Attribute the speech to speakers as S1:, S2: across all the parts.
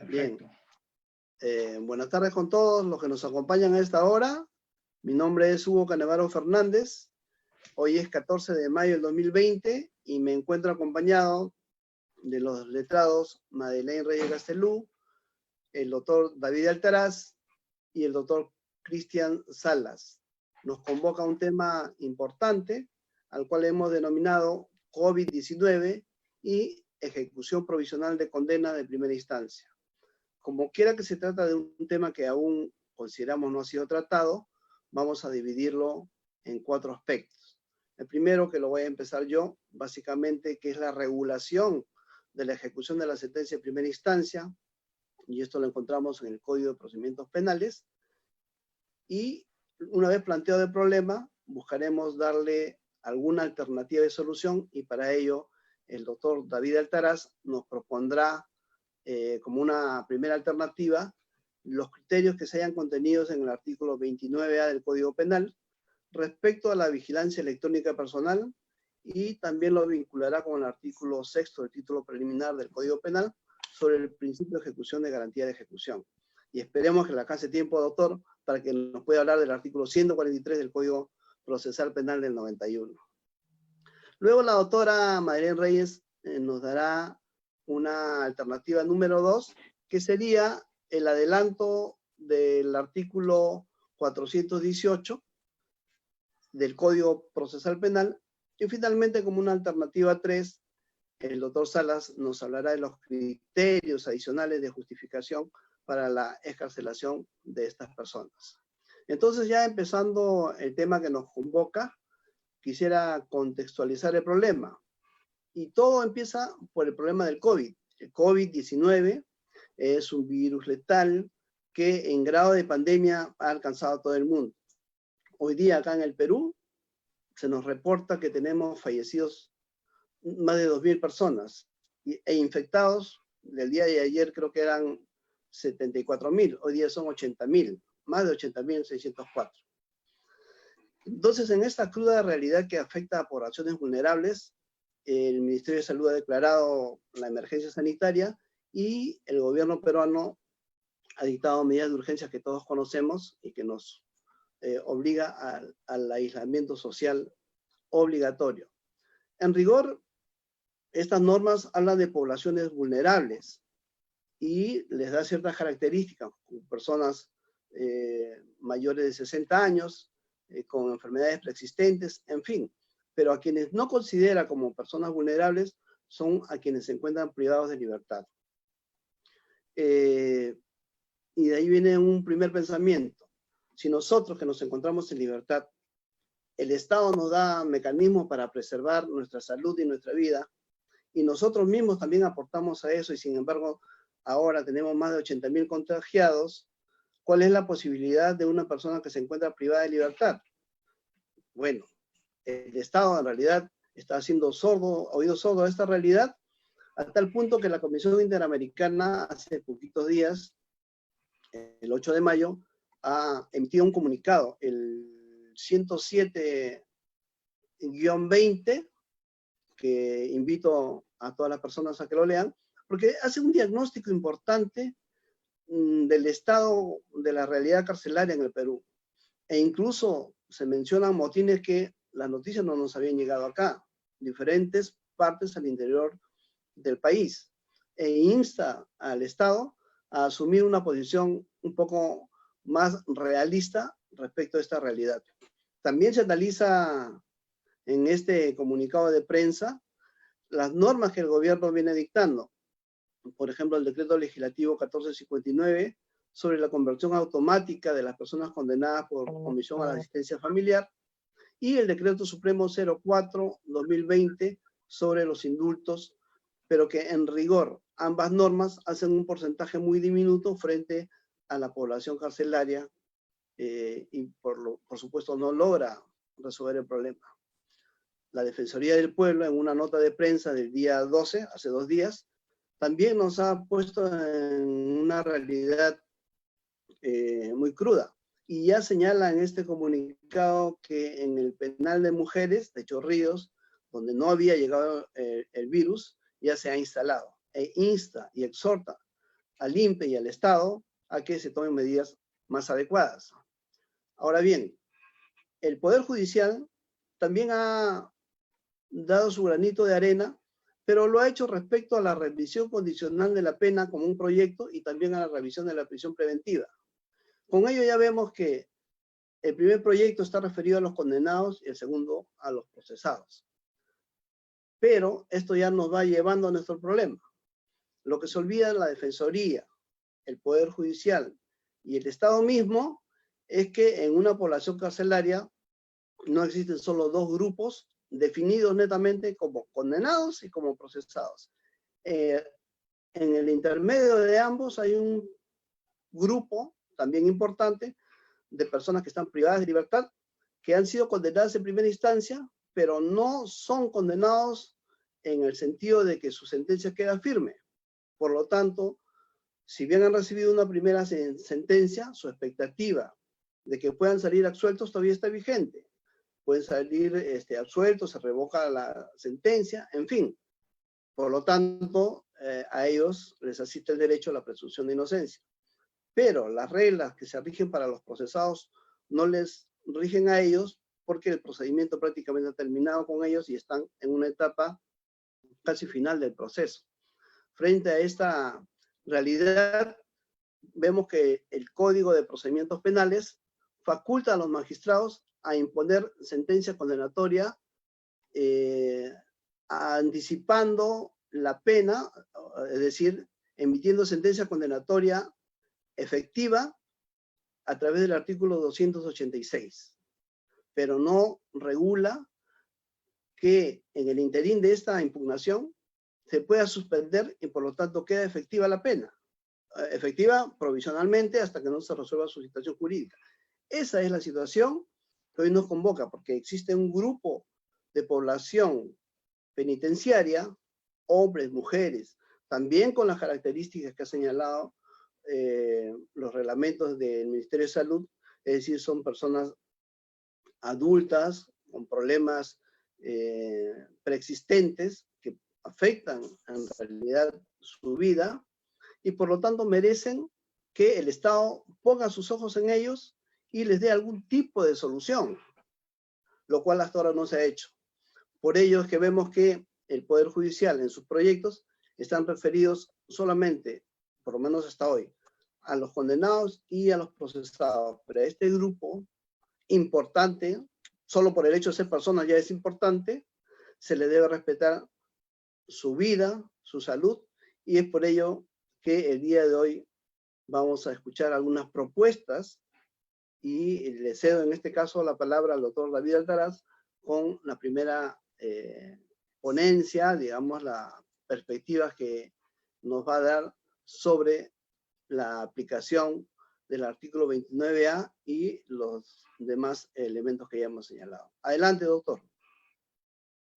S1: Bien.
S2: Perfecto.
S1: Buenas tardes con todos los que nos acompañan a esta hora. Mi nombre es Hugo Canevaro Fernández. Hoy es 14 de mayo del 2020 y me encuentro acompañado de los letrados Madeleine Reyes Gastelú, el doctor David Altaraz y el doctor Cristian Salas. Nos convoca un tema importante al cual hemos denominado COVID-19 y ejecución provisional de condena de primera instancia. Como quiera que se trata de un tema que aún consideramos no ha sido tratado, vamos a dividirlo en 4 aspectos. El primero, que lo voy a empezar yo, básicamente, que es la regulación de la ejecución de la sentencia de primera instancia, y esto lo encontramos en el Código de Procedimientos Penales, y una vez planteado el problema, buscaremos darle alguna alternativa de solución, y para ello el doctor David Altaraz nos propondrá como una primera alternativa los criterios que se hayan contenidos en el artículo 29A del Código Penal respecto a la vigilancia electrónica personal, y también lo vinculará con el artículo 6º del título preliminar del Código Penal sobre el principio de ejecución de garantía de ejecución. Y esperemos que le alcance tiempo, doctor, para que nos pueda hablar del artículo 143 del Código Procesal Penal del 91. Luego la doctora Madeleine Reyes nos dará una alternativa número 2, que sería el adelanto del artículo 418 del Código Procesal Penal, y finalmente, como una alternativa 3, el doctor Salas nos hablará de los criterios adicionales de justificación para la excarcelación de estas personas. Entonces, ya empezando el tema que nos convoca, quisiera contextualizar el problema. Y todo empieza por el problema del COVID. El COVID-19 es un virus letal que en grado de pandemia ha alcanzado a todo el mundo. Hoy día acá en el Perú se nos reporta que tenemos fallecidos más de 2.000 personas e infectados del día de ayer creo que eran 74.000, hoy día son 80.000, más de 80.604. Entonces, en esta cruda realidad que afecta a poblaciones vulnerables, el Ministerio de Salud ha declarado la emergencia sanitaria y el gobierno peruano ha dictado medidas de urgencia que todos conocemos y que nos obliga al aislamiento social obligatorio. En rigor, estas normas hablan de poblaciones vulnerables y les da ciertas características, como personas mayores de 60 años, con enfermedades preexistentes, en fin. Pero a quienes no considera como personas vulnerables son a quienes se encuentran privados de libertad. Y de ahí viene un primer pensamiento. Si nosotros que nos encontramos en libertad, el Estado nos da mecanismos para preservar nuestra salud y nuestra vida, y nosotros mismos también aportamos a eso, y sin embargo ahora tenemos más de 80.000 contagiados, ¿cuál es la posibilidad de una persona que se encuentra privada de libertad? Bueno, el Estado en realidad está haciendo oído sordo a esta realidad, a tal punto que la Comisión Interamericana hace poquitos días, el 8 de mayo, ha emitido un comunicado, el 107-20, que invito a todas las personas a que lo lean, porque hace un diagnóstico importante del estado de la realidad carcelaria en el Perú. E incluso se mencionan motines que las noticias no nos habían llegado acá, diferentes partes al interior del país, e insta al Estado a asumir una posición un poco más realista respecto a esta realidad. También se analiza en este comunicado de prensa las normas que el gobierno viene dictando. Por ejemplo, el decreto legislativo 1459 sobre la conversión automática de las personas condenadas por omisión a la asistencia familiar, y el decreto supremo 04-2020 sobre los indultos, pero que en rigor ambas normas hacen un porcentaje muy diminuto frente a la población carcelaria, y por supuesto no logra resolver el problema. La Defensoría del Pueblo, en una nota de prensa del día 12, hace 2 días, también nos ha puesto en una realidad muy cruda. Y ya señala en este comunicado que en el penal de mujeres de Chorrillos, donde no había llegado el virus, ya se ha instalado. E insta y exhorta al INPE y al Estado a que se tomen medidas más adecuadas. Ahora bien, el Poder Judicial también ha dado su granito de arena, pero lo ha hecho respecto a la revisión condicional de la pena como un proyecto y también a la revisión de la prisión preventiva. Con ello ya vemos que el primer proyecto está referido a los condenados y el segundo a los procesados. Pero esto ya nos va llevando a nuestro problema. Lo que se olvida en la Defensoría, el Poder Judicial y el Estado mismo es que en una población carcelaria no existen solo dos grupos definidos netamente como condenados y como procesados. En el intermedio de ambos hay un grupo también importante de personas que están privadas de libertad, que han sido condenadas en primera instancia, pero no son condenados en el sentido de que su sentencia queda firme. Por lo tanto, si bien han recibido una primera sentencia, su expectativa de que puedan salir absueltos todavía está vigente. Pueden salir absueltos, se revoca la sentencia, en fin. Por lo tanto, a ellos les asiste el derecho a la presunción de inocencia. Pero las reglas que se rigen para los procesados no les rigen a ellos porque el procedimiento prácticamente ha terminado con ellos y están en una etapa casi final del proceso. Frente a esta realidad, vemos que el Código de Procedimientos Penales faculta a los magistrados a imponer sentencia condenatoria anticipando la pena, es decir, emitiendo sentencia condenatoria efectiva a través del artículo 286, pero no regula que en el interín de esta impugnación se pueda suspender y por lo tanto queda efectiva la pena. Efectiva provisionalmente hasta que no se resuelva su situación jurídica. Esa es la situación que hoy nos convoca, porque existe un grupo de población penitenciaria, hombres, mujeres, también con las características que ha señalado los reglamentos del Ministerio de Salud, es decir, son personas adultas con problemas preexistentes que afectan en realidad su vida y por lo tanto merecen que el Estado ponga sus ojos en ellos y les dé algún tipo de solución, lo cual hasta ahora no se ha hecho. Por ello es que vemos que el Poder Judicial en sus proyectos están referidos solamente, por lo menos hasta hoy, a los condenados y a los procesados. Pero a este grupo importante, solo por el hecho de ser personas ya es importante, se le debe respetar su vida, su salud, y es por ello que el día de hoy vamos a escuchar algunas propuestas y le cedo en este caso la palabra al doctor David Altaraz con la primera ponencia, digamos, las perspectivas que nos va a dar sobre la aplicación del artículo 29A y los demás elementos que ya hemos señalado. Adelante, doctor.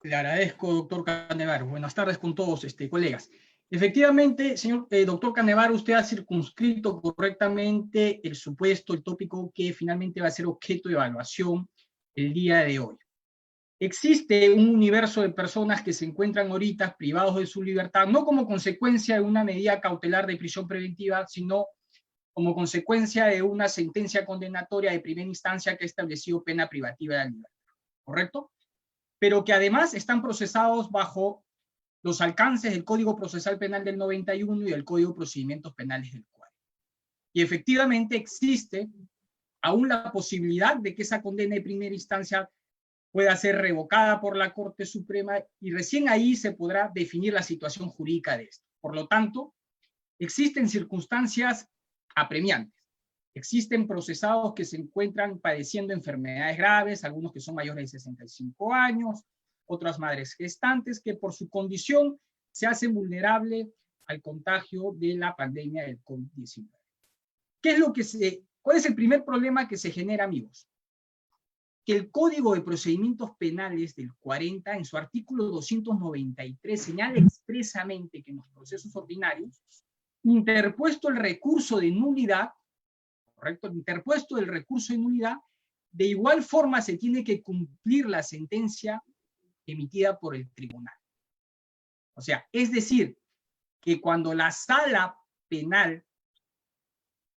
S2: Le agradezco, doctor Canevaro. Buenas tardes con todos, colegas. Efectivamente, señor doctor Canevaro, usted ha circunscrito correctamente el supuesto, el tópico que finalmente va a ser objeto de evaluación el día de hoy. Existe un universo de personas que se encuentran ahorita privados de su libertad, no como consecuencia de una medida cautelar de prisión preventiva, sino como consecuencia de una sentencia condenatoria de primera instancia que ha establecido pena privativa de la libertad, ¿correcto? Pero que además están procesados bajo los alcances del Código Procesal Penal del 91 y del Código de Procedimientos Penales del 40. Y efectivamente existe aún la posibilidad de que esa condena de primera instancia pueda ser revocada por la Corte Suprema y recién ahí se podrá definir la situación jurídica de esto. Por lo tanto, existen circunstancias apremiantes. Existen procesados que se encuentran padeciendo enfermedades graves, algunos que son mayores de 65 años, otras madres gestantes que por su condición se hacen vulnerables al contagio de la pandemia del COVID-19. ¿Cuál es el primer problema que se genera, amigos? Que el Código de Procedimientos Penales del 40, en su artículo 293, señala expresamente que en los procesos ordinarios, interpuesto el recurso de nulidad, ¿correcto? Interpuesto el recurso de nulidad, de igual forma se tiene que cumplir la sentencia emitida por el tribunal. O sea, es decir, que cuando la sala penal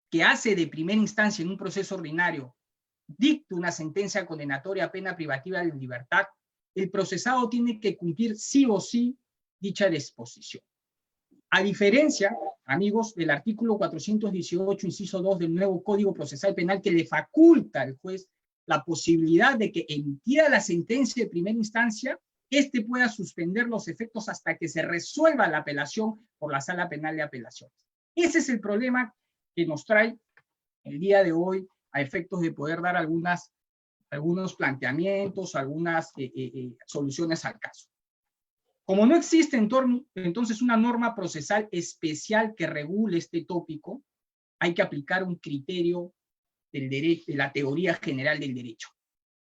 S2: que hace de primera instancia en un proceso ordinario dicta una sentencia condenatoria a pena privativa de libertad, el procesado tiene que cumplir sí o sí dicha disposición. A diferencia, amigos, del artículo 418, inciso 2 del nuevo Código Procesal Penal, que le faculta al juez la posibilidad de que emitida la sentencia de primera instancia, éste pueda suspender los efectos hasta que se resuelva la apelación por la Sala Penal de Apelaciones. Ese es el problema que nos trae el día de hoy a efectos de poder dar algunos planteamientos, algunas soluciones al caso. Como no existe entonces una norma procesal especial que regule este tópico, hay que aplicar un criterio del derecho, de la teoría general del derecho.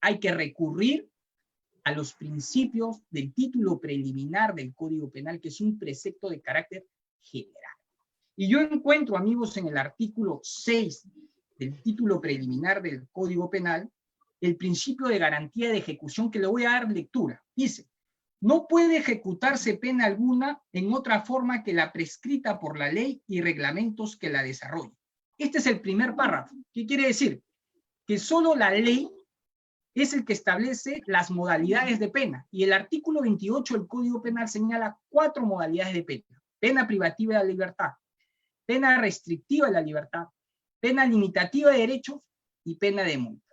S2: Hay que recurrir a los principios del título preliminar del Código Penal, que es un precepto de carácter general. Y yo encuentro, amigos, en el artículo 6 del título preliminar del Código Penal, el principio de garantía de ejecución, que le voy a dar lectura. Dice: no puede ejecutarse pena alguna en otra forma que la prescrita por la ley y reglamentos que la desarrollen. Este es el primer párrafo. ¿Qué quiere decir? Que solo la ley es el que establece las modalidades de pena. Y el artículo 28 del Código Penal señala 4 modalidades de pena: pena privativa de la libertad, pena restrictiva de la libertad, pena limitativa de derechos y pena de multa.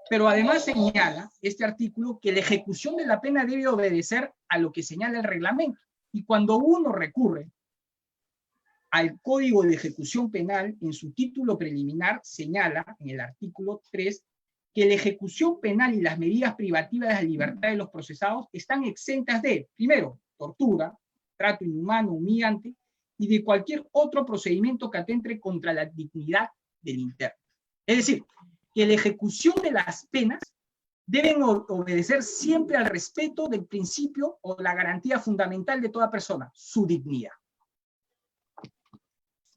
S2: Pero además señala este artículo que la ejecución de la pena debe obedecer a lo que señala el reglamento. Y cuando uno recurre al Código de Ejecución Penal, en su título preliminar señala, en el artículo 3, que la ejecución penal y las medidas privativas de la libertad de los procesados están exentas de, primero, tortura, trato inhumano, humillante, y de cualquier otro procedimiento que atente contra la dignidad del interno. Es decir, que la ejecución de las penas deben obedecer siempre al respeto del principio o la garantía fundamental de toda persona, su dignidad.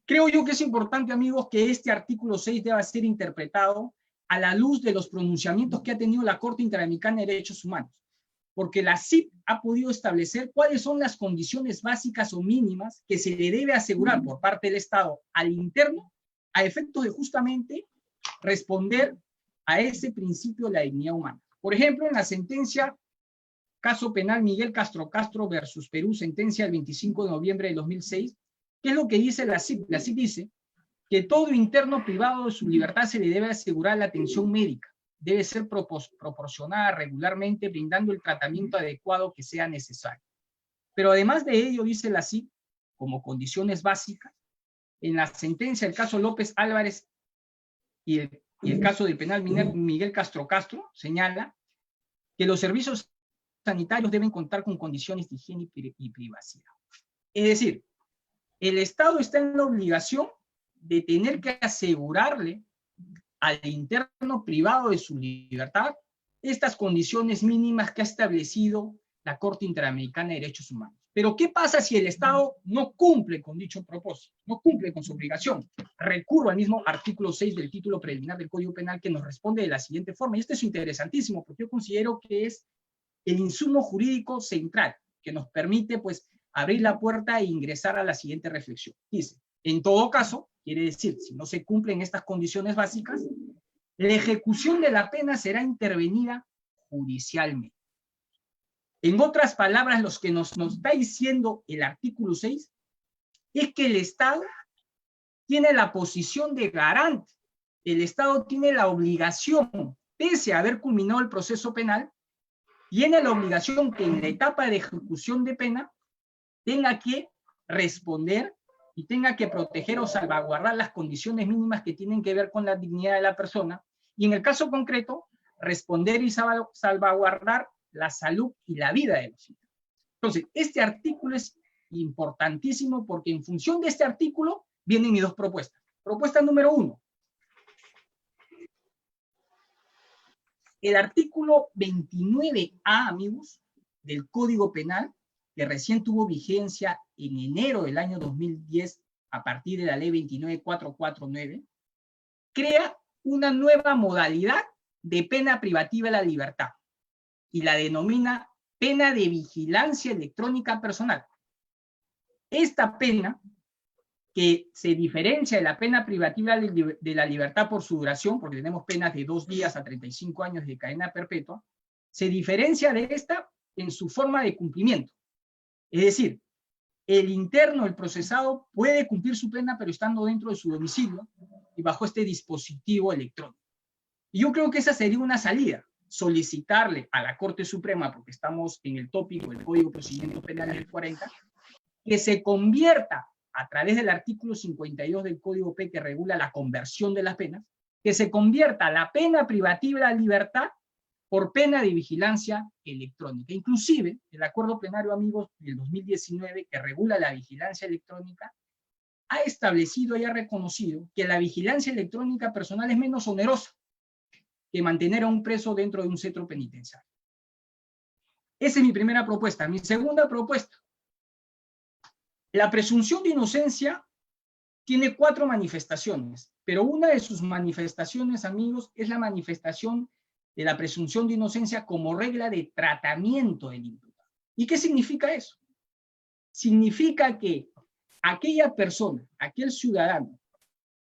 S2: Creo yo que es importante, amigos, que este artículo 6 deba ser interpretado a la luz de los pronunciamientos que ha tenido la Corte Interamericana de Derechos Humanos, porque la CIP ha podido establecer cuáles son las condiciones básicas o mínimas que se le debe asegurar por parte del Estado al interno a efectos de justamente responder a ese principio de la dignidad humana. Por ejemplo, en la sentencia caso penal Miguel Castro Castro versus Perú, sentencia del 25 de noviembre de 2006, ¿qué es lo que dice la CIP? La CIP dice que todo interno privado de su libertad se le debe asegurar la atención médica, debe ser proporcionada regularmente, brindando el tratamiento adecuado que sea necesario. Pero además de ello, dice la CIP, como condiciones básicas, en la sentencia del caso López Álvarez y el caso del penal Miguel Castro Castro, señala que los servicios sanitarios deben contar con condiciones de higiene y privacidad. Es decir, el Estado está en la obligación de tener que asegurarle al interno privado de su libertad estas condiciones mínimas que ha establecido la Corte Interamericana de Derechos Humanos. Pero ¿qué pasa si el Estado no cumple con dicho propósito, no cumple con su obligación? Recurro al mismo artículo 6 del título preliminar del Código Penal, que nos responde de la siguiente forma, y esto es interesantísimo porque yo considero que es el insumo jurídico central que nos permite pues abrir la puerta e ingresar a la siguiente reflexión. Dice: en todo caso, quiere decir, si no se cumplen estas condiciones básicas, la ejecución de la pena será intervenida judicialmente. En otras palabras, lo que nos está diciendo el artículo 6 es que el Estado tiene la posición de garante. El Estado tiene la obligación, pese a haber culminado el proceso penal, tiene la obligación que en la etapa de ejecución de pena tenga que responder y tenga que proteger o salvaguardar las condiciones mínimas que tienen que ver con la dignidad de la persona, y en el caso concreto, responder y salvaguardar la salud y la vida de los internos. Entonces, este artículo es importantísimo porque en función de este artículo vienen mis dos propuestas. Propuesta número 1. El artículo 29A, amigos, del Código Penal, que recién tuvo vigencia en enero del año 2010 a partir de la ley 29449, crea una nueva modalidad de pena privativa de la libertad y la denomina pena de vigilancia electrónica personal. Esta pena que se diferencia de la pena privativa de la libertad por su duración, porque tenemos penas de 2 días a 35 años de cadena perpetua, se diferencia de esta en su forma de cumplimiento. Es decir, el interno, el procesado, puede cumplir su pena, pero estando dentro de su domicilio y bajo este dispositivo electrónico. Y yo creo que esa sería una salida, solicitarle a la Corte Suprema, porque estamos en el tópico del Código de Procedimientos Penales del 40, que se convierta a través del artículo 52 del Código P que regula la conversión de las penas, que se convierta la pena privativa de la libertad por pena de vigilancia electrónica. Inclusive, el acuerdo plenario, amigos, del 2019, que regula la vigilancia electrónica, ha establecido y ha reconocido que la vigilancia electrónica personal es menos onerosa que mantener a un preso dentro de un centro penitenciario. Esa es mi primera propuesta. Mi segunda propuesta. La presunción de inocencia tiene 4 manifestaciones, pero una de sus manifestaciones, amigos, es la manifestación de la presunción de inocencia como regla de tratamiento del imputado. ¿Y qué significa eso? Significa que aquella persona, aquel ciudadano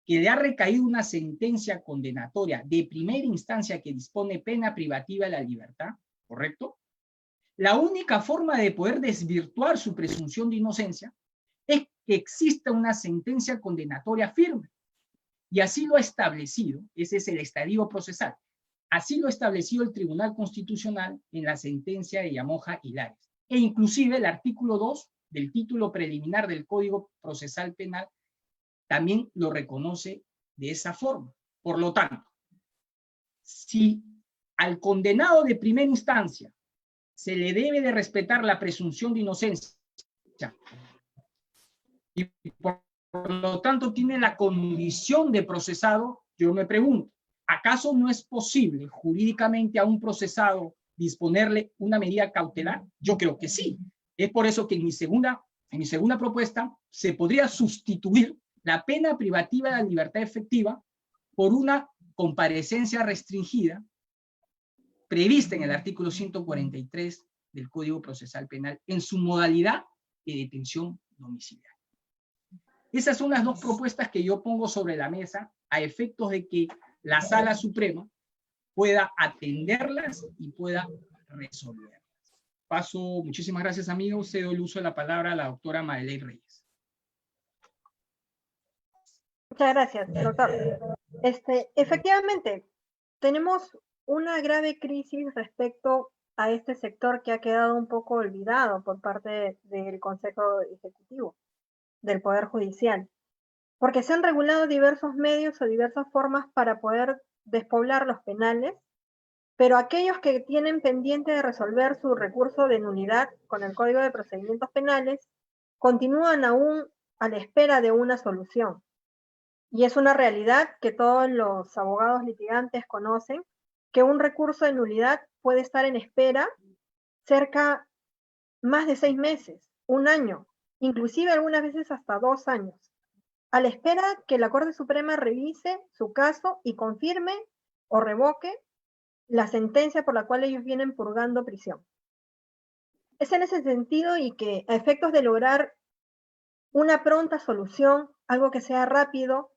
S2: que le ha recaído una sentencia condenatoria de primera instancia que dispone pena privativa de la libertad, ¿correcto? La única forma de poder desvirtuar su presunción de inocencia es que exista una sentencia condenatoria firme. Y así lo ha establecido, ese es el estadio procesal, así lo ha establecido el Tribunal Constitucional en la sentencia de Llamoja y Lares. E inclusive el artículo 2 del título preliminar del Código Procesal Penal también lo reconoce de esa forma. Por lo tanto, si al condenado de primera instancia se le debe de respetar la presunción de inocencia y por lo tanto tiene la condición de procesado, yo me pregunto, ¿acaso no es posible jurídicamente a un procesado disponerle una medida cautelar? Yo creo que sí. Es por eso que en mi segunda propuesta se podría sustituir la pena privativa de la libertad efectiva por una comparecencia restringida prevista en el artículo 143 del Código Procesal Penal en su modalidad de detención domiciliaria. Esas son las 2 propuestas que yo pongo sobre la mesa a efectos de que la Sala Suprema pueda atenderlas y pueda resolverlas. Paso, muchísimas gracias, amigos. Cedo el uso de la palabra a la doctora Madeleine Reyes.
S3: Muchas gracias, doctor. Efectivamente, tenemos una grave crisis respecto a este sector que ha quedado un poco olvidado por parte del Consejo Ejecutivo, del Poder Judicial, porque se han regulado diversos medios o diversas formas para poder despoblar los penales, pero aquellos que tienen pendiente de resolver su recurso de nulidad con el Código de Procedimientos Penales continúan aún a la espera de una solución. Y es una realidad que todos los abogados litigantes conocen, que un recurso de nulidad puede estar en espera cerca más de 6 meses, 1 año, inclusive algunas veces hasta 2 años, a la espera que la Corte Suprema revise su caso y confirme o revoque la sentencia por la cual ellos vienen purgando prisión. Es en ese sentido y que a efectos de lograr una pronta solución, algo que sea rápido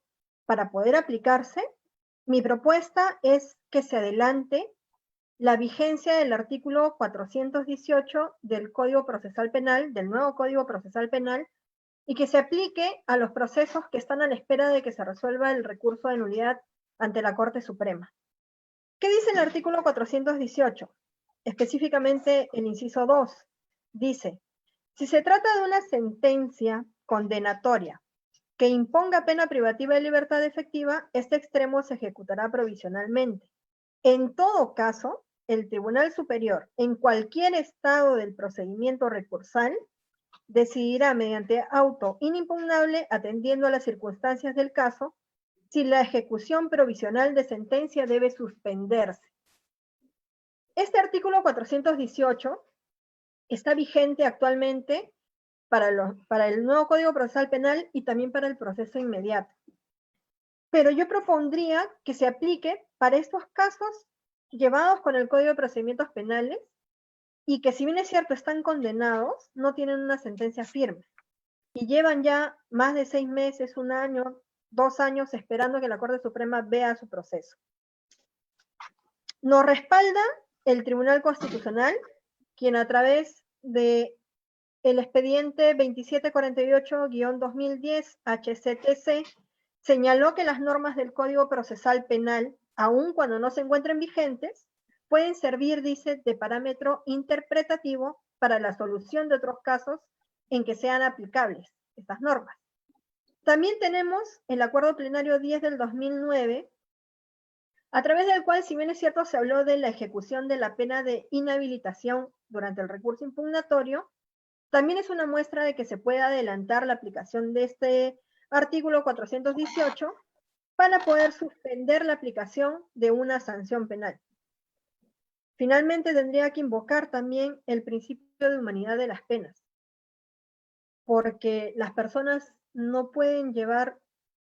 S3: para poder aplicarse, mi propuesta es que se adelante la vigencia del artículo 418 del Código Procesal Penal, del nuevo Código Procesal Penal, y que se aplique a los procesos que están a la espera de que se resuelva el recurso de nulidad ante la Corte Suprema. ¿Qué dice el artículo 418? Específicamente el inciso 2. Dice, si se trata de una sentencia condenatoria que imponga pena privativa de libertad efectiva, este extremo se ejecutará provisionalmente. En todo caso, el Tribunal Superior, en cualquier estado del procedimiento recursal, decidirá mediante auto inimpugnable, atendiendo a las circunstancias del caso, si la ejecución provisional de sentencia debe suspenderse. Este artículo 418 está vigente actualmente para el nuevo Código Procesal Penal y también para el proceso inmediato. Pero yo propondría que se aplique para estos casos llevados con el Código de Procedimientos Penales y que, si bien es cierto, están condenados, no tienen una sentencia firme. y llevan ya más de 6 meses, 1 año, 2 años esperando que la Corte Suprema vea su proceso. Nos respalda el Tribunal Constitucional, quien a través de el expediente 2748-2010 HCTC señaló que las normas del Código Procesal Penal, aun cuando no se encuentren vigentes, pueden servir, dice, de parámetro interpretativo para la solución de otros casos en que sean aplicables estas normas. También tenemos el Acuerdo Plenario 10 del 2009, a través del cual, si bien es cierto, se habló de la ejecución de la pena de inhabilitación durante el recurso impugnatorio, también es una muestra de que se puede adelantar la aplicación de este artículo 418 para poder suspender la aplicación de una sanción penal. Finalmente, tendría que invocar también el principio de humanidad de las penas, porque las personas no pueden llevar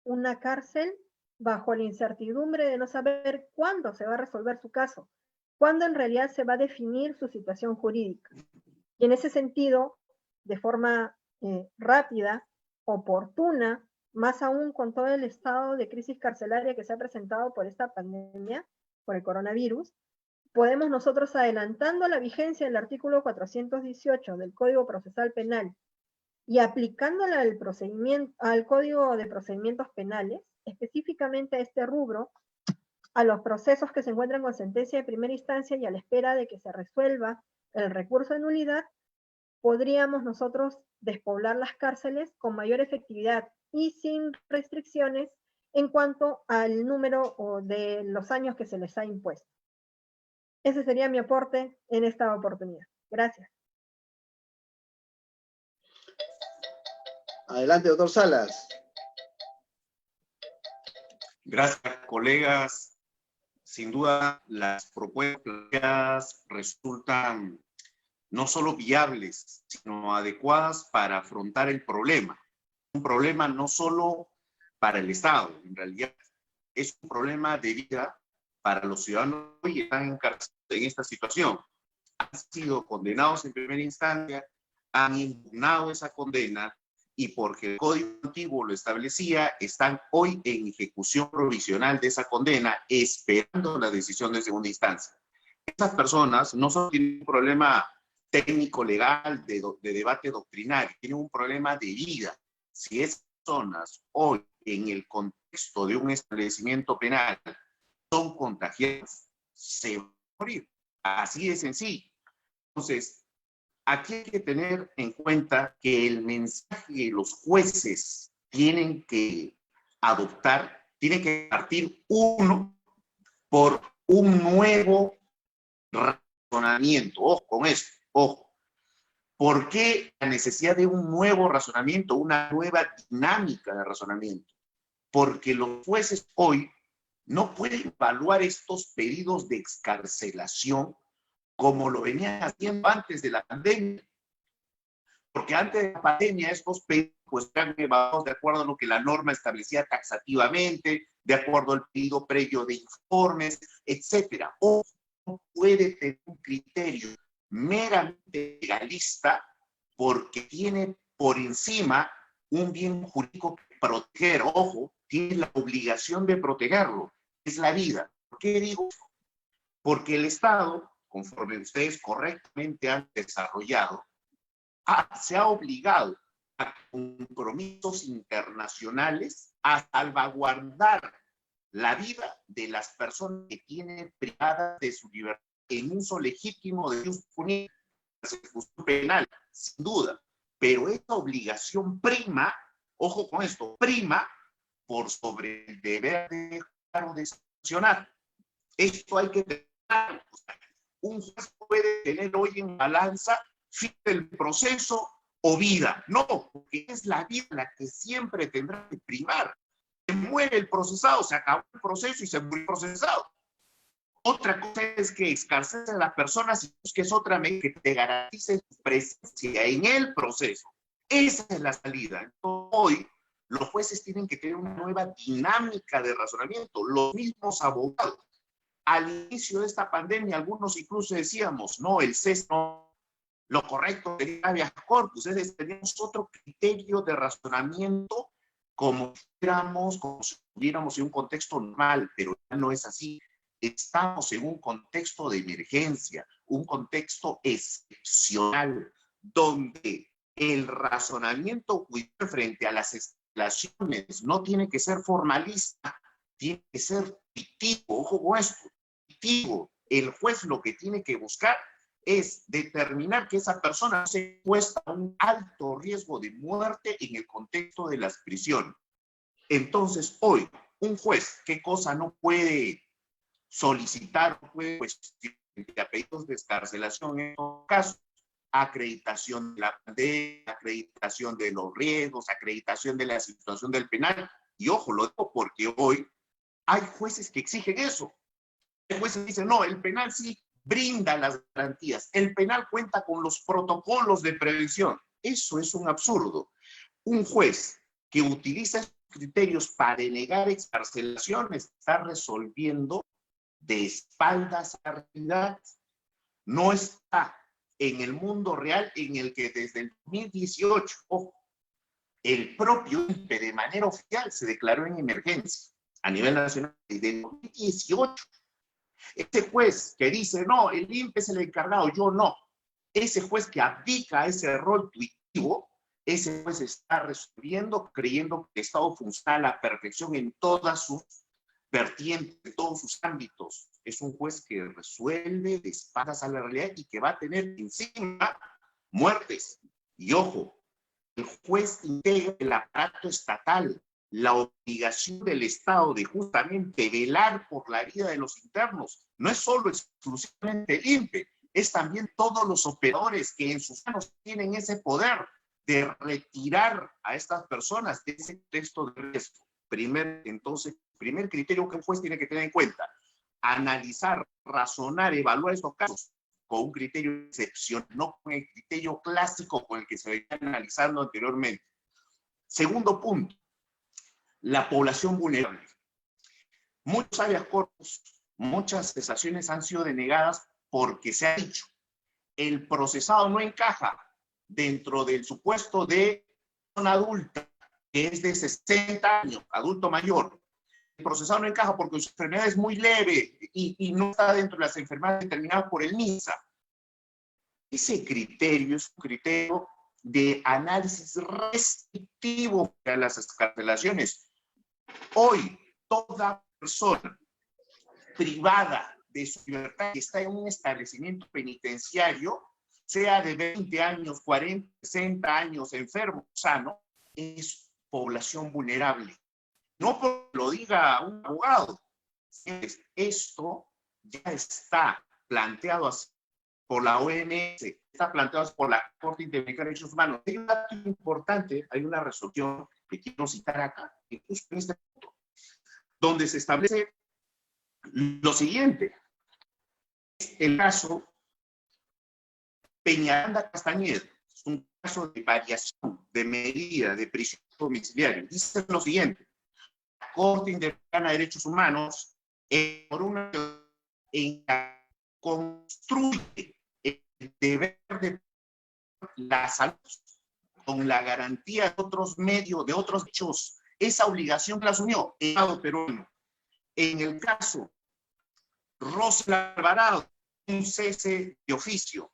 S3: una cárcel bajo la incertidumbre de no saber cuándo se va a resolver su caso, cuándo en realidad se va a definir su situación jurídica. Y en ese sentido, de forma rápida, oportuna, más aún con todo el estado de crisis carcelaria que se ha presentado por esta pandemia, por el coronavirus, podemos nosotros, adelantando la vigencia del artículo 418 del Código Procesal Penal y aplicándola al Código de Procedimientos Penales, específicamente a este rubro, a los procesos que se encuentran con sentencia de primera instancia y a la espera de que se resuelva el recurso de nulidad, podríamos nosotros despoblar las cárceles con mayor efectividad y sin restricciones en cuanto al número de los años que se les ha impuesto. Ese sería mi aporte en esta oportunidad. Gracias.
S1: Adelante, doctor Salas.
S4: Gracias, colegas. Sin duda, las propuestas resultan no solo viables, sino adecuadas para afrontar el problema. Un problema no solo para el Estado, en realidad es un problema de vida para los ciudadanos que están encarcelados en esta situación. Han sido condenados en primera instancia, han impugnado esa condena y porque el Código Antiguo lo establecía, están hoy en ejecución provisional de esa condena, esperando la decisión de segunda instancia. Estas personas no solo tienen un problema técnico-legal de debate doctrinario, tienen un problema de vida. Si esas personas hoy, en el contexto de un establecimiento penal, son contagiadas, se van a morir. Así de sencillo. Entonces, aquí hay que tener en cuenta que el mensaje que los jueces tienen que adoptar, tiene que partir uno por un nuevo razonamiento. Ojo con esto, ojo. ¿Por qué la necesidad de un nuevo razonamiento, una nueva dinámica de razonamiento? Porque los jueces hoy no pueden evaluar estos pedidos de excarcelación como lo venían haciendo antes de la pandemia. Porque antes de la pandemia estos pedidos pues, eran evaluados de acuerdo a lo que la norma establecía taxativamente, de acuerdo al pedido previo de informes, etc. Hoy no puede tener un criterio meramente legalista porque tiene por encima un bien jurídico que proteger. Ojo, tiene la obligación de protegerlo, es la vida. ¿Por qué digo eso? Porque el Estado, conforme ustedes correctamente han desarrollado, se ha obligado a compromisos internacionales a salvaguardar la vida de las personas que tienen privadas de su libertad en uso legítimo de punir la ejecución penal, sin duda. Pero esta obligación prima, ojo con esto, prima por sobre el deber de sancionar. Esto hay que tener. Un juez puede tener hoy en balanza fin del proceso o vida. No, porque es la vida la que siempre tendrá que primar. Se muere el procesado, se acabó el proceso y se murió el procesado. Otra cosa es que excarcele a las personas y que es otra medida que te garantice su presencia en el proceso. Esa es la salida. Entonces, hoy los jueces tienen que tener una nueva dinámica de razonamiento. Los mismos abogados. Al inicio de esta pandemia, algunos incluso decíamos, no, el CES no Lo correcto sería habeas corpus, es decir, tenemos otro criterio de razonamiento como si estuviéramos en un contexto normal, pero ya no es así. Estamos en un contexto de emergencia, un contexto excepcional, donde el razonamiento judicial frente a las especulaciones no tiene que ser formalista, tiene que ser fictivo. Ojo con esto, fictivo. El juez lo que tiene que buscar es determinar que esa persona se expuesta a un alto riesgo de muerte en el contexto de las prisiones. Entonces, hoy, un juez, ¿qué cosa no puede solicitar, no puede cuestionar a pedidos de excarcelación en estos casos? Acreditación de la pandemia, acreditación de los riesgos, acreditación de la situación del penal. Y ojo, lo digo porque hoy hay jueces que exigen eso. El juez dice, no, el penal sí brinda las garantías. El penal cuenta con los protocolos de prevención. Eso es un absurdo. Un juez que utiliza esos criterios para denegar excarcelaciones está resolviendo de espaldas a la realidad. No está en el mundo real en el que desde el 2018, el propio INPE de manera oficial se declaró en emergencia a nivel nacional desde el 2018. Ese juez que dice, no, el INPE es el encargado, yo no. Ese juez que abdica a ese rol tuitivo, ese juez está resolviendo, creyendo que el Estado funciona a la perfección en todas sus vertientes, en todos sus ámbitos. Es un juez que resuelve de espaldas a la realidad y que va a tener encima muertes. Y ojo, el juez integra el aparato estatal, la obligación del Estado de justamente velar por la vida de los internos. No es solo exclusivamente el INPE, es también todos los operadores que en sus manos tienen ese poder de retirar a estas personas de ese contexto de riesgo. Entonces, primer criterio que un juez tiene que tener en cuenta, analizar, razonar, evaluar estos casos con un criterio excepcional, no con el criterio clásico con el que se venía analizando anteriormente. Segundo punto, la población vulnerable. Muchos habeas corpus, muchas cesaciones han sido denegadas porque se ha dicho, el procesado no encaja dentro del supuesto de persona adulta, que es de 60 años, adulto mayor. El procesado no encaja porque su enfermedad es muy leve y no está dentro de las enfermedades determinadas por el MINSA. Ese criterio es un criterio de análisis restrictivo a las excarcelaciones. Hoy, toda persona privada de su libertad que está en un establecimiento penitenciario, sea de 20 años, 40, 60 años, enfermo, sano, es población vulnerable. No porque lo diga un abogado. Esto ya está planteado así por la OMS, está planteado por la Corte Interamericana de Derechos Humanos. Hay un dato importante, hay una resolución que quiero citar acá, incluso en este punto, donde se establece lo siguiente. El caso Peñaranda Castañeda, es un caso de variación de medida de prisión domiciliaria. Dice lo siguiente. La Corte Interamericana de Derechos Humanos, por una en la construye el deber de la salud con la garantía de otros medios, de otros hechos. Esa obligación que la asumió el Estado peruano. En el caso Rosa Alvarado, un cese de oficio.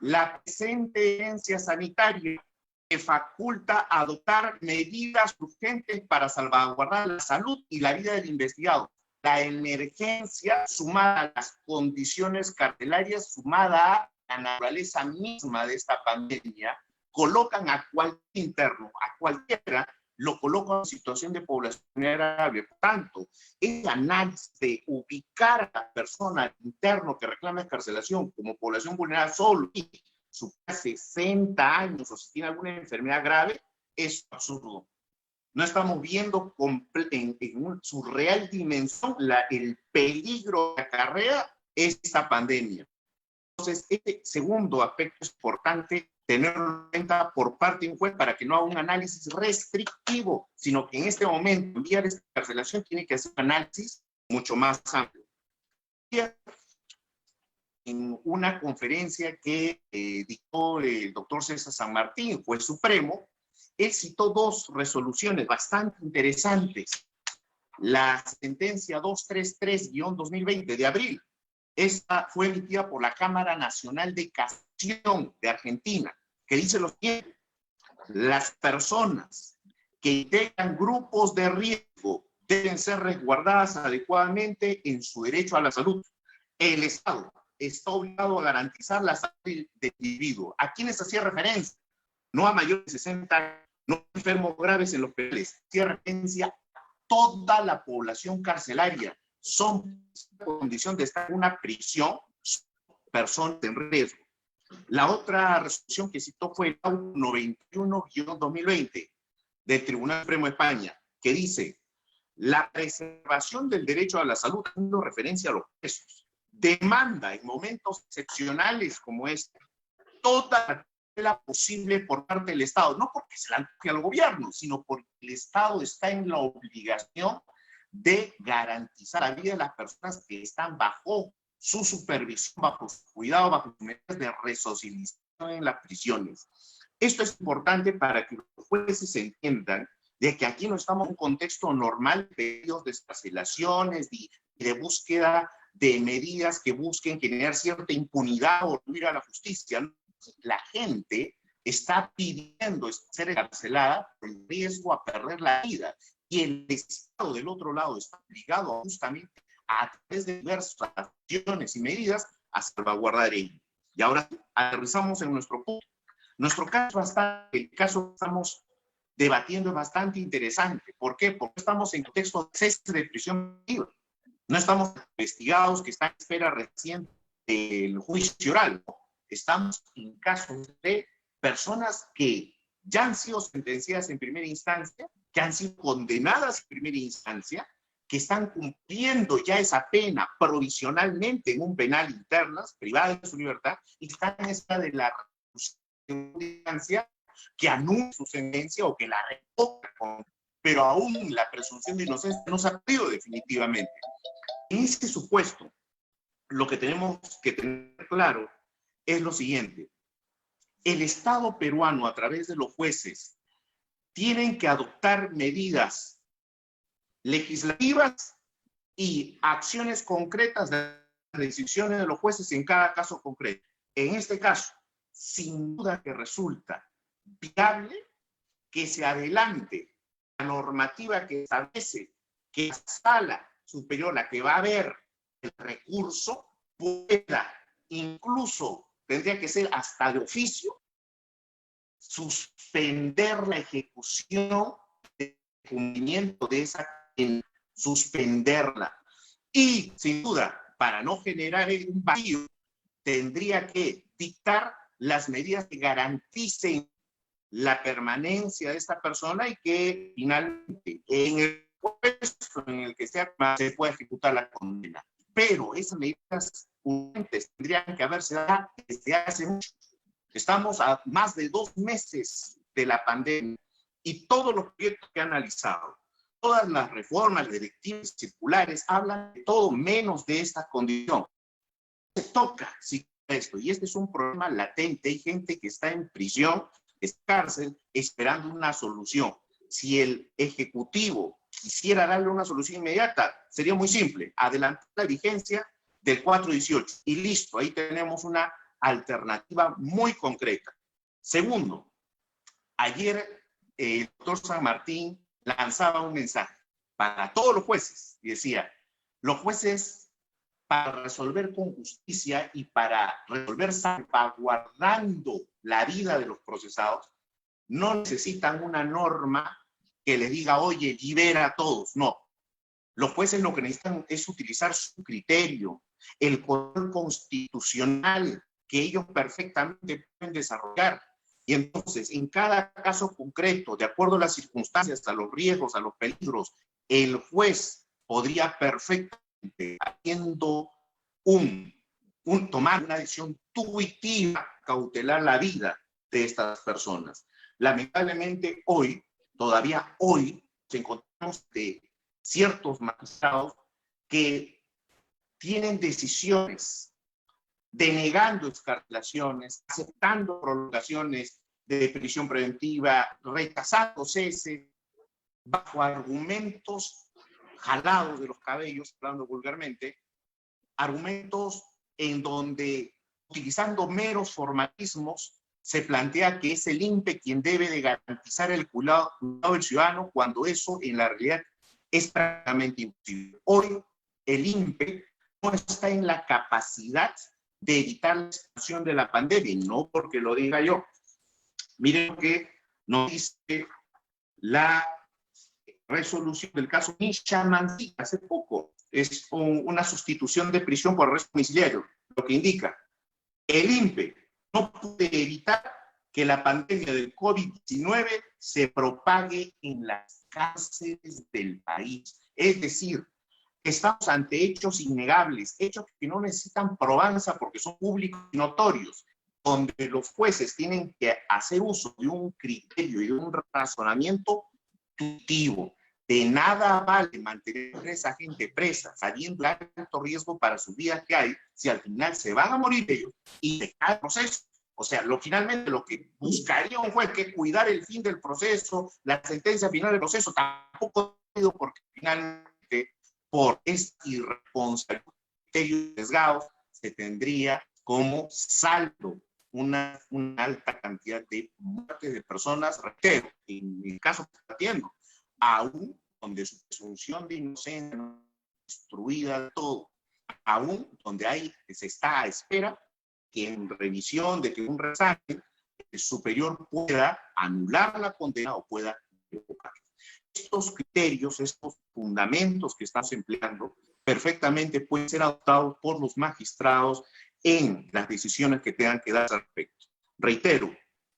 S4: La presente herencia sanitaria que faculta a adoptar medidas urgentes para salvaguardar la salud y la vida del investigado. La emergencia sumada a las condiciones carcelarias, sumada a la naturaleza misma de esta pandemia, colocan a cualquier interno, a cualquiera, lo colocan en situación de población vulnerable. Por tanto, el análisis de ubicar a la persona interno que reclama excarcelación como población vulnerable solo y supera 60 años o si tiene alguna enfermedad grave es absurdo. No estamos viendo en su real dimensión el peligro que acarrea esta pandemia. Entonces, este segundo aspecto es importante tenerlo en cuenta por parte de un juez para que no haga un análisis restrictivo, sino que en este momento, en vía de excarcelación, tiene que hacer un análisis mucho más amplio. en una conferencia que dictó el doctor César San Martín, juez supremo, él citó dos resoluciones bastante interesantes. La sentencia 233-2020 de abril, esta fue emitida por la Cámara Nacional de Casación de Argentina, que dice lo siguiente: las personas que integran grupos de riesgo deben ser resguardadas adecuadamente en su derecho a la salud. El Estado está obligado a garantizar la salud del individuo. ¿A quiénes hacía referencia? No a mayores de 60 años, no a enfermos graves en los hospitales, hacía referencia a toda la población carcelaria. Son en condición de estar en una prisión, personas en riesgo. La otra resolución que citó fue el 91-2020 del Tribunal Supremo de España, que dice: la preservación del derecho a la salud, haciendo referencia a los presos, demanda en momentos excepcionales como este toda la posible por parte del Estado, no porque se la antoje al gobierno, sino porque el Estado está en la obligación de garantizar la vida de las personas que están bajo su supervisión, bajo su cuidado, bajo sus medidas de resocialización en las prisiones. Esto es importante para que los jueces entiendan de que aquí no estamos en un contexto normal de pedidos de escarcelaciones y de búsqueda de medidas que busquen generar cierta impunidad o ir a la justicia. La gente está pidiendo ser encarcelada por el riesgo a perder la vida, y el Estado del otro lado está obligado justamente a través de diversas acciones y medidas a salvaguardar ello. Y ahora aterrizamos en nuestro punto. Nuestro caso, el caso que estamos debatiendo es bastante interesante. ¿Por qué? Porque estamos en contexto de cese de prisión preventiva. No estamos investigados que están en espera reciente del juicio oral. Estamos en casos de personas que ya han sido sentenciadas en primera instancia, que han sido condenadas en primera instancia, que están cumpliendo ya esa pena provisionalmente en un penal internas, privadas de su libertad, y están en esta de la instancia que anuncia su sentencia o que la revoca, pero aún la presunción de inocencia no se ha perdido definitivamente. En este supuesto, lo que tenemos que tener claro es lo siguiente: el Estado peruano, a través de los jueces, tienen que adoptar medidas legislativas y acciones concretas de las decisiones de los jueces en cada caso concreto. En este caso, sin duda que resulta viable que se adelante la normativa que establece que la sala superior, la que va a ver el recurso, pueda, incluso tendría que ser hasta de oficio, suspender la ejecución del cumplimiento de esa pena, suspenderla. Y, sin duda, para no generar un vacío, tendría que dictar las medidas que garanticen la permanencia de esta persona y que finalmente en el puesto en el que se pueda ejecutar la condena. Pero esas medidas urgentes tendrían que haberse dado desde hace mucho. Estamos a más de 2 meses de la pandemia y todos los proyectos que he analizado, todas las reformas, las directivas circulares, hablan de todo menos de esta condición. Se toca si esto, y este es un problema latente. Hay gente que está en prisión, en cárcel, esperando una solución. Si el Ejecutivo quisiera darle una solución inmediata, sería muy simple: adelantar la vigencia del 418 y listo, ahí tenemos una alternativa muy concreta. Segundo, ayer el doctor San Martín lanzaba un mensaje para todos los jueces y decía: los jueces, para resolver con justicia y para resolver salvaguardando la vida de los procesados, no necesitan una norma que les diga, oye, libera a todos. No. Los jueces lo que necesitan es utilizar su criterio, el control constitucional que ellos perfectamente pueden desarrollar. Y entonces, en cada caso concreto, de acuerdo a las circunstancias, a los riesgos, a los peligros, el juez podría perfectamente, haciendo tomar una decisión intuitiva, cautelar la vida de estas personas. Lamentablemente hoy, todavía hoy, nos encontramos de ciertos magistrados que tienen decisiones denegando excarcelaciones, aceptando prolongaciones de prisión preventiva, rechazando cese, bajo argumentos jalados de los cabellos, hablando vulgarmente, argumentos en donde, utilizando meros formalismos, se plantea que es el INPE quien debe de garantizar el cuidado del ciudadano, cuando eso en la realidad es prácticamente imposible. Hoy el INPE no está en la capacidad de evitar la expansión de la pandemia, no porque lo diga yo. Miren lo que nos dice la resolución del caso Misha Mancilla hace poco. Es una sustitución de prisión por arresto domiciliario, lo que indica el INPE no puede evitar que la pandemia del COVID-19 se propague en las cárceles del país. Es decir, estamos ante hechos innegables, hechos que no necesitan probanza porque son públicos y notorios, donde los jueces tienen que hacer uso de un criterio y de un razonamiento intuitivo. De nada vale mantener a esa gente presa, sabiendo el alto riesgo para sus vidas que hay, si al final se van a morir ellos y se cae el proceso. O sea, finalmente lo que buscaría un juez, que es cuidar el fin del proceso, la sentencia final del proceso, tampoco porque finalmente por esta irresponsabilidad, criterios sesgados, se tendría como saldo una alta cantidad de muertes de personas, reitero, en el caso que está viendo, aún donde su presunción de inocencia no es destruida de todo, aún donde se está a espera que en revisión de que un resaque el superior pueda anular la condena o pueda revocar. Estos criterios, estos fundamentos que estamos empleando, perfectamente pueden ser adoptados por los magistrados en las decisiones que tengan que dar al respecto. Reitero,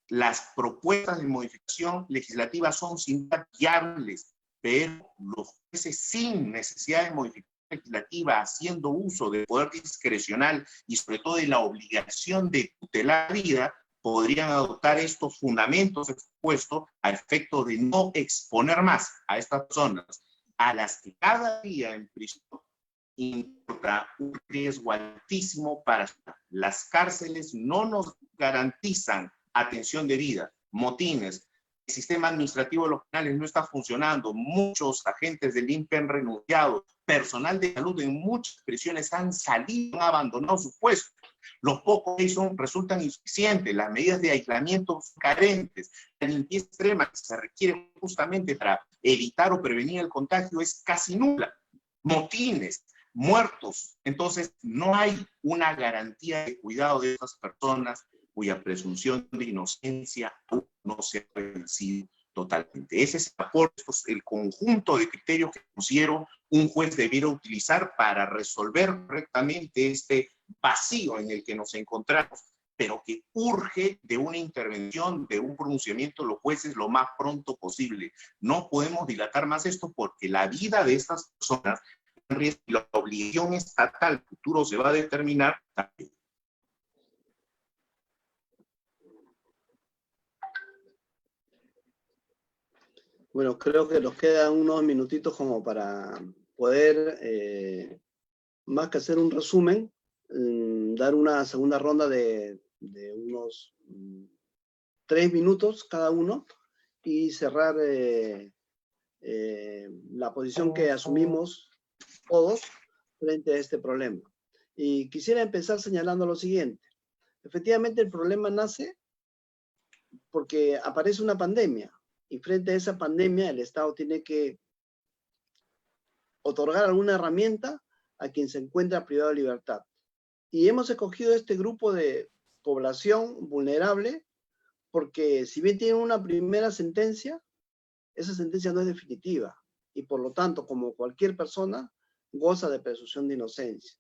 S4: las propuestas de modificación legislativa son sin duda viables, pero los jueces sin necesidad de modificación legislativa, haciendo uso del poder discrecional y sobre todo de la obligación de tutelar la vida, podrían adoptar estos fundamentos expuestos a efecto de no exponer más a estas personas, a las que cada día en prisión importa un riesgo altísimo para las cárceles. No nos garantizan atención debida, motines, el sistema administrativo de los penales no está funcionando, muchos agentes del INPE han renunciado, personal de salud en muchas prisiones han salido, han abandonado su puesto, los pocos que resultan insuficientes, las medidas de aislamiento son carentes, la limpieza extrema que se requiere justamente para evitar o prevenir el contagio es casi nula, motines, muertos. Entonces no hay una garantía de cuidado de esas personas cuya presunción de inocencia no se ha vencido totalmente. Ese es el aporte, el conjunto de criterios que considero un juez debiera utilizar para resolver correctamente este vacío en el que nos encontramos, pero que urge de una intervención, de un pronunciamiento de los jueces lo más pronto posible. No podemos dilatar más esto porque la vida de estas personas en riesgo y la obligación estatal futuro se va a determinar también.
S1: Bueno, creo que nos quedan unos minutitos como para poder, más que hacer un resumen, dar una segunda ronda de unos 3 minutos cada uno y cerrar la posición que asumimos todos frente a este problema. Y quisiera empezar señalando lo siguiente. Efectivamente, el problema nace porque aparece una pandemia. Y frente a esa pandemia, el Estado tiene que otorgar alguna herramienta a quien se encuentra privado de libertad. Y hemos escogido este grupo de población vulnerable porque si bien tienen una primera sentencia, esa sentencia no es definitiva. Y por lo tanto, como cualquier persona, goza de presunción de inocencia.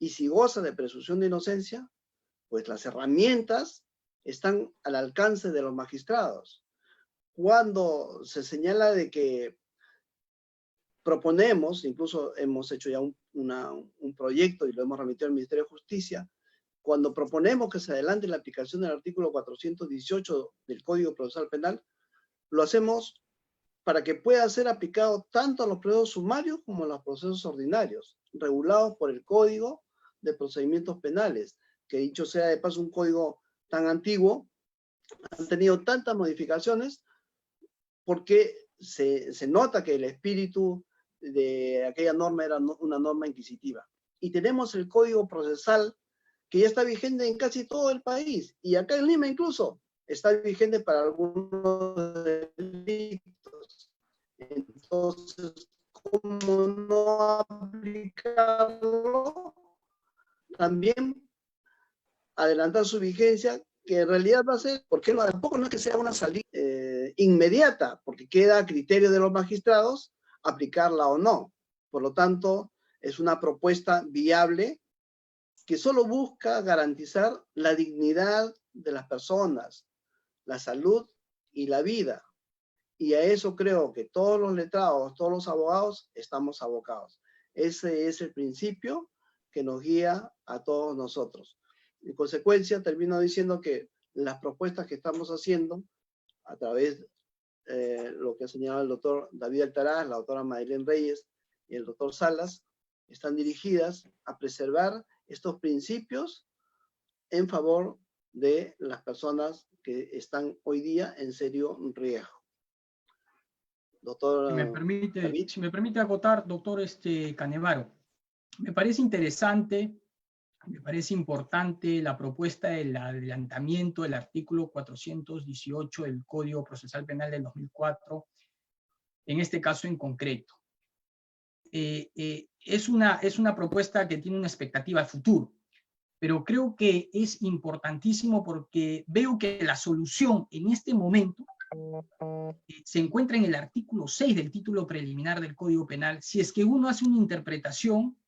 S1: Y si goza de presunción de inocencia, pues las herramientas están al alcance de los magistrados. Cuando se señala de que proponemos, incluso hemos hecho ya un proyecto y lo hemos remitido al Ministerio de Justicia, cuando proponemos que se adelante la aplicación del artículo 418 del Código Procesal Penal, lo hacemos para que pueda ser aplicado tanto a los procesos sumarios como a los procesos ordinarios, regulados por el Código de Procedimientos Penales, que dicho sea de paso un código tan antiguo, han tenido tantas modificaciones porque se nota que el espíritu de aquella norma era una norma inquisitiva. Y tenemos el Código Procesal que ya está vigente en casi todo el país, y acá en Lima incluso está vigente para algunos delitos. Entonces, ¿cómo no aplicarlo? También adelantar su vigencia, que en realidad va a ser, porque tampoco no es que sea una salida inmediata, porque queda a criterio de los magistrados aplicarla o no. Por lo tanto, es una propuesta viable que solo busca garantizar la dignidad de las personas, la salud y la vida. Y a eso creo que todos los letrados, todos los abogados estamos abocados. Ese es el principio que nos guía a todos nosotros. En consecuencia, termino diciendo que las propuestas que estamos haciendo a través de lo que ha señalado el doctor David Altaraz, la doctora Madeleine Reyes y el doctor Salas, están dirigidas a preservar estos principios en favor de las personas que están hoy día en serio riesgo. Doctor
S2: si me permite acotar, doctor Canevaro, me parece interesante, me parece importante la propuesta del adelantamiento del artículo 418 del Código Procesal Penal del 2004, en este caso en concreto. Es una propuesta que tiene una expectativa de futuro, pero creo que es importantísimo porque veo que la solución en este momento se encuentra en el artículo 6 del título preliminar del Código Penal, si es que uno hace una interpretación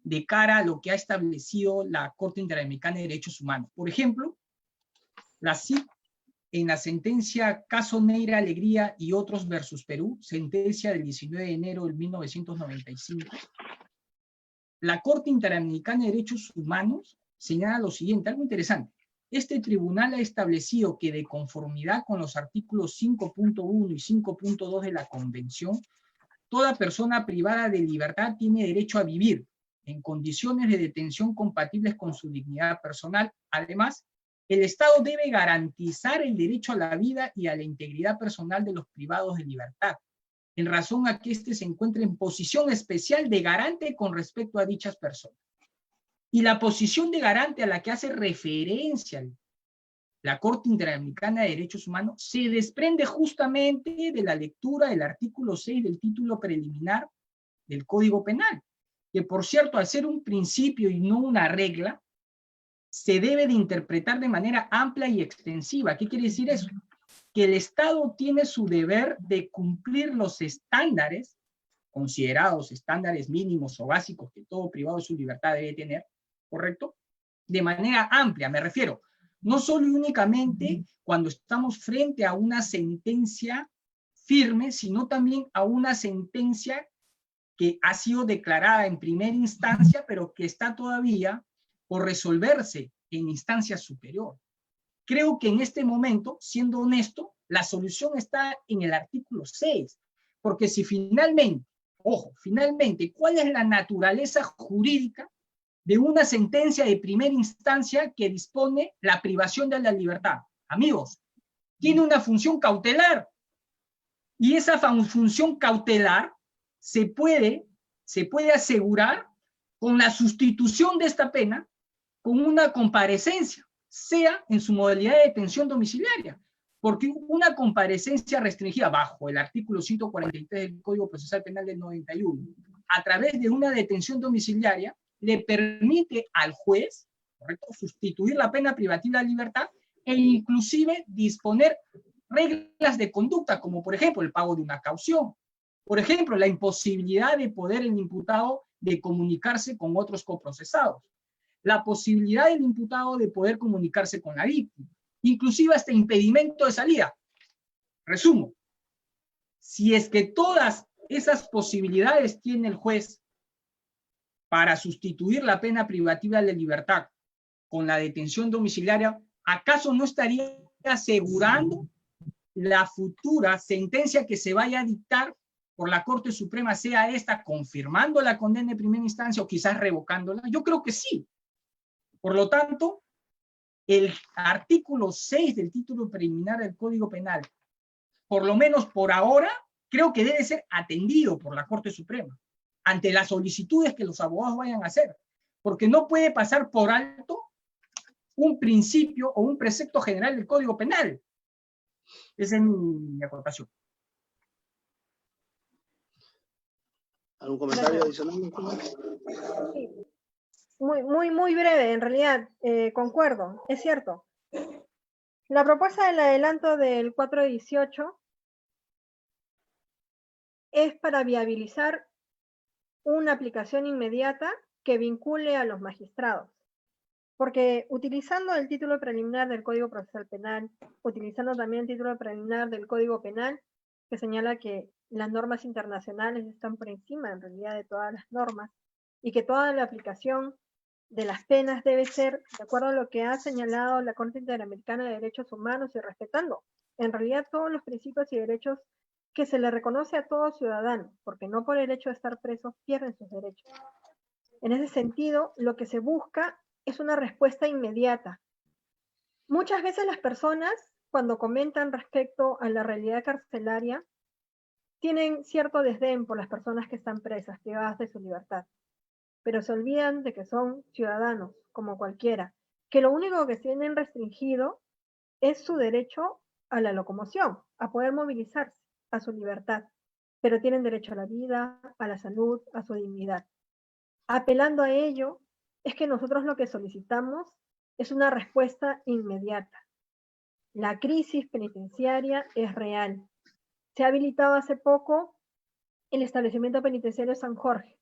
S2: de cara a lo que ha establecido la Corte Interamericana de Derechos Humanos. Por ejemplo, la CIP, en la sentencia Caso Neira Alegría y otros versus Perú, sentencia del 19 de enero de 1995, la Corte Interamericana de Derechos Humanos señala lo siguiente, algo interesante. Este tribunal ha establecido que de conformidad con los artículos 5.1 y 5.2 de la Convención, toda persona privada de libertad tiene derecho a vivir en condiciones de detención compatibles con su dignidad personal. Además, el Estado debe garantizar el derecho a la vida y a la integridad personal de los privados de libertad, en razón a que éste se encuentre en posición especial de garante con respecto a dichas personas. Y la posición de garante a la que hace referencia la Corte Interamericana de Derechos Humanos se desprende justamente de la lectura del artículo 6 del título preliminar del Código Penal, que por cierto, al ser un principio y no una regla, se debe de interpretar de manera amplia y extensiva. ¿Qué quiere decir eso? Que el Estado tiene su deber de cumplir los estándares, considerados estándares mínimos o básicos que todo privado de su libertad debe tener, ¿correcto? De manera amplia, me refiero, no solo y únicamente cuando estamos frente a una sentencia firme, sino también a una sentencia que ha sido declarada en primera instancia, pero que está todavía por resolverse en instancia superior. Creo que en este momento, siendo honesto, la solución está en el artículo 6, porque si finalmente, ojo, finalmente, ¿cuál es la naturaleza jurídica de una sentencia de primera instancia que dispone la privación de la libertad? Amigos, tiene una función cautelar, y esa función cautelar se puede asegurar con la sustitución de esta pena con una comparecencia, sea en su modalidad de detención domiciliaria, porque una comparecencia restringida bajo el artículo 143 del Código Procesal Penal del 91, a través de una detención domiciliaria, le permite al juez, ¿correcto?, sustituir la pena privativa de libertad e inclusive disponer reglas de conducta, como por ejemplo el pago de una caución, por ejemplo la imposibilidad de poder el imputado de comunicarse con otros coprocesados, la posibilidad del imputado de poder comunicarse con la víctima, inclusive hasta impedimento de salida. Resumo, si es que todas esas posibilidades tiene el juez para sustituir la pena privativa de libertad con la detención domiciliaria, ¿acaso no estaría asegurando la futura sentencia que se vaya a dictar por la Corte Suprema, sea esta confirmando la condena de primera instancia o quizás revocándola? Yo creo que sí. Por lo tanto, el artículo 6 del título preliminar del Código Penal, por lo menos por ahora, creo que debe ser atendido por la Corte Suprema ante las solicitudes que los abogados vayan a hacer, porque no puede pasar por alto un principio o un precepto general del Código Penal. Esa es mi acotación.
S1: ¿Algún comentario adicional?
S3: Sí. Muy breve, en realidad, concuerdo, es cierto. La propuesta del adelanto del 418 es para viabilizar una aplicación inmediata que vincule a los magistrados. Porque utilizando el título preliminar del Código Procesal Penal, utilizando también el título preliminar del Código Penal, que señala que las normas internacionales están por encima en realidad de todas las normas, y que toda la aplicación de las penas debe ser de acuerdo a lo que ha señalado la Corte Interamericana de Derechos Humanos y respetando en realidad todos los principios y derechos que se le reconoce a todo ciudadano, porque no por el hecho de estar presos pierden sus derechos. En ese sentido, lo que se busca es una respuesta inmediata. Muchas veces las personas, cuando comentan respecto a la realidad carcelaria, tienen cierto desdén por las personas que están presas, privadas de su libertad, pero se olvidan de que son ciudadanos, como cualquiera, que lo único que tienen restringido es su derecho a la locomoción, a poder movilizarse, a su libertad, pero tienen derecho a la vida, a la salud, a su dignidad. Apelando a ello, es que nosotros lo que solicitamos es una respuesta inmediata. La crisis penitenciaria es real. Se ha habilitado hace poco el establecimiento penitenciario San Jorge.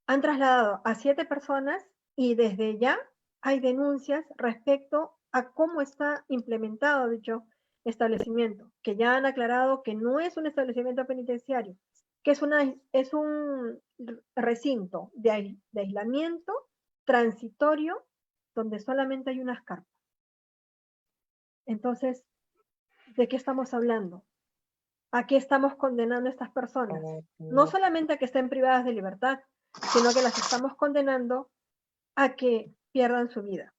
S3: Han trasladado a 7 personas y desde ya hay denuncias respecto a cómo está implementado dicho establecimiento, que ya han aclarado que no es un establecimiento penitenciario, que es un recinto de aislamiento transitorio donde solamente hay unas carpas. Entonces, ¿de qué estamos hablando? ¿A qué estamos condenando a estas personas? No solamente a que estén privadas de libertad, sino que las estamos condenando a que pierdan su vida.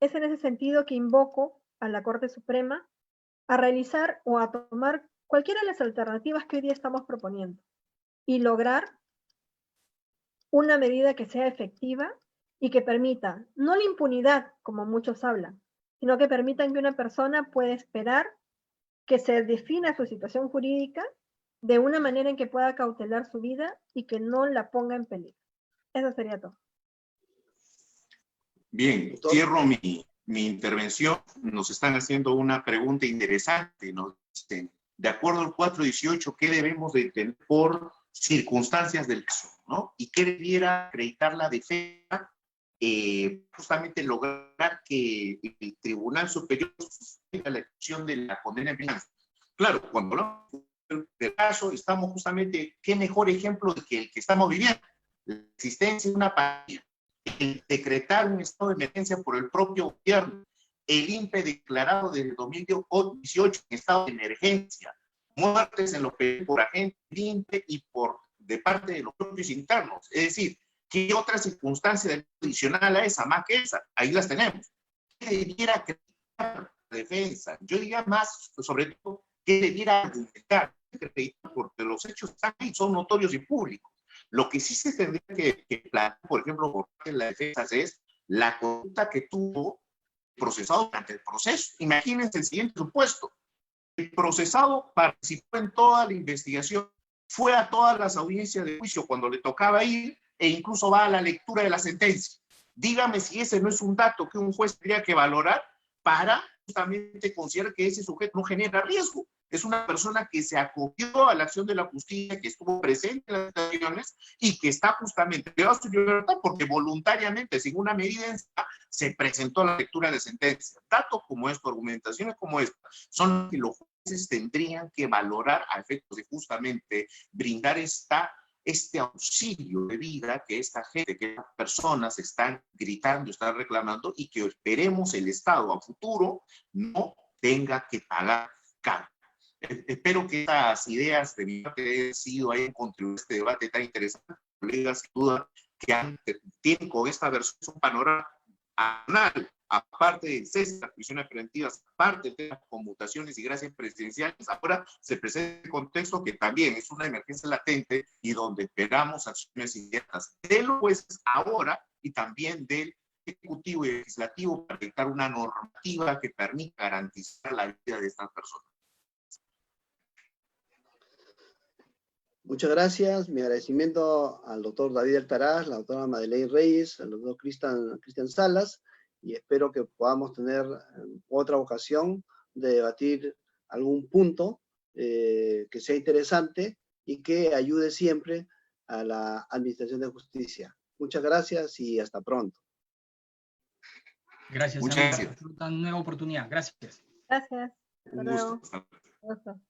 S3: Es en ese sentido que invoco a la Corte Suprema a realizar o a tomar cualquiera de las alternativas que hoy día estamos proponiendo y lograr una medida que sea efectiva y que permita, no la impunidad, como muchos hablan, sino que permitan que una persona pueda esperar que se defina su situación jurídica de una manera en que pueda cautelar su vida y que no la ponga en peligro. Eso sería todo.
S4: Bien, cierro mi intervención. Nos están haciendo una pregunta interesante. Nos dicen, de acuerdo al 418, ¿qué debemos de tener por circunstancias del caso, ¿no? ¿Y qué debiera acreditar la defensa? Justamente lograr que el Tribunal Superior suspenda la ejecución de la condena en venganza. Claro, cuando hablamos del caso, estamos justamente, ¿qué mejor ejemplo que el que estamos viviendo? La existencia de una pandemia, el decretar un estado de emergencia por el propio gobierno, el INPE declarado desde 2018 en estado de emergencia, muertes en los por agentes del INPE y de parte de los propios internos. Es decir, ¿qué otra circunstancia adicional a esa, más que esa? Ahí las tenemos. ¿Qué debiera acreditar la defensa? Yo diría más, sobre todo, ¿qué debiera argumentar? Porque los hechos están ahí, son notorios y públicos. Lo que sí se tendría que plantear, por ejemplo, por parte de la defensa, es la conducta que tuvo el procesado durante el proceso. Imagínense el siguiente supuesto. El procesado participó en toda la investigación, fue a todas las audiencias de juicio cuando le tocaba ir, e incluso va a la lectura de la sentencia. Dígame si ese no es un dato que un juez tendría que valorar para justamente considerar que ese sujeto no genera riesgo. Es una persona que se acogió a la acción de la justicia, que estuvo presente en las acciones y que está justamente privado de su libertad porque voluntariamente, sin una medida se presentó a la lectura de sentencia. Datos como estos, argumentaciones como estas, son los que los jueces tendrían que valorar a efectos de justamente brindar este auxilio de vida que esta gente, que las personas están gritando, están reclamando y que esperemos el Estado a futuro no tenga que pagar caro. Espero que estas ideas de mi parte hayan sido, hayan contribuido a este debate tan interesante. Colegas, sin duda, que tienen con esta versión un panorama anual aparte del cese de las prisiones preventivas, aparte de las conmutaciones y gracias presidenciales, ahora se presenta el contexto que también es una emergencia latente y donde esperamos acciones inmediatas de los jueces ahora y también del Ejecutivo y Legislativo para dictar una normativa que permita garantizar la vida de estas personas.
S1: Muchas gracias. Mi agradecimiento al doctor David Altaraz, la doctora Madeleine Reyes, al doctor Cristian Salas, y espero que podamos tener otra ocasión de debatir algún punto que sea interesante y que ayude siempre a la Administración de Justicia. Muchas gracias y hasta pronto.
S2: Gracias,
S4: Muchas
S2: amigo.
S4: gracias.
S2: Hasta una nueva oportunidad. Gracias.
S3: Gracias. Hasta
S4: Un
S3: luego.
S4: gusto.
S3: Gusto.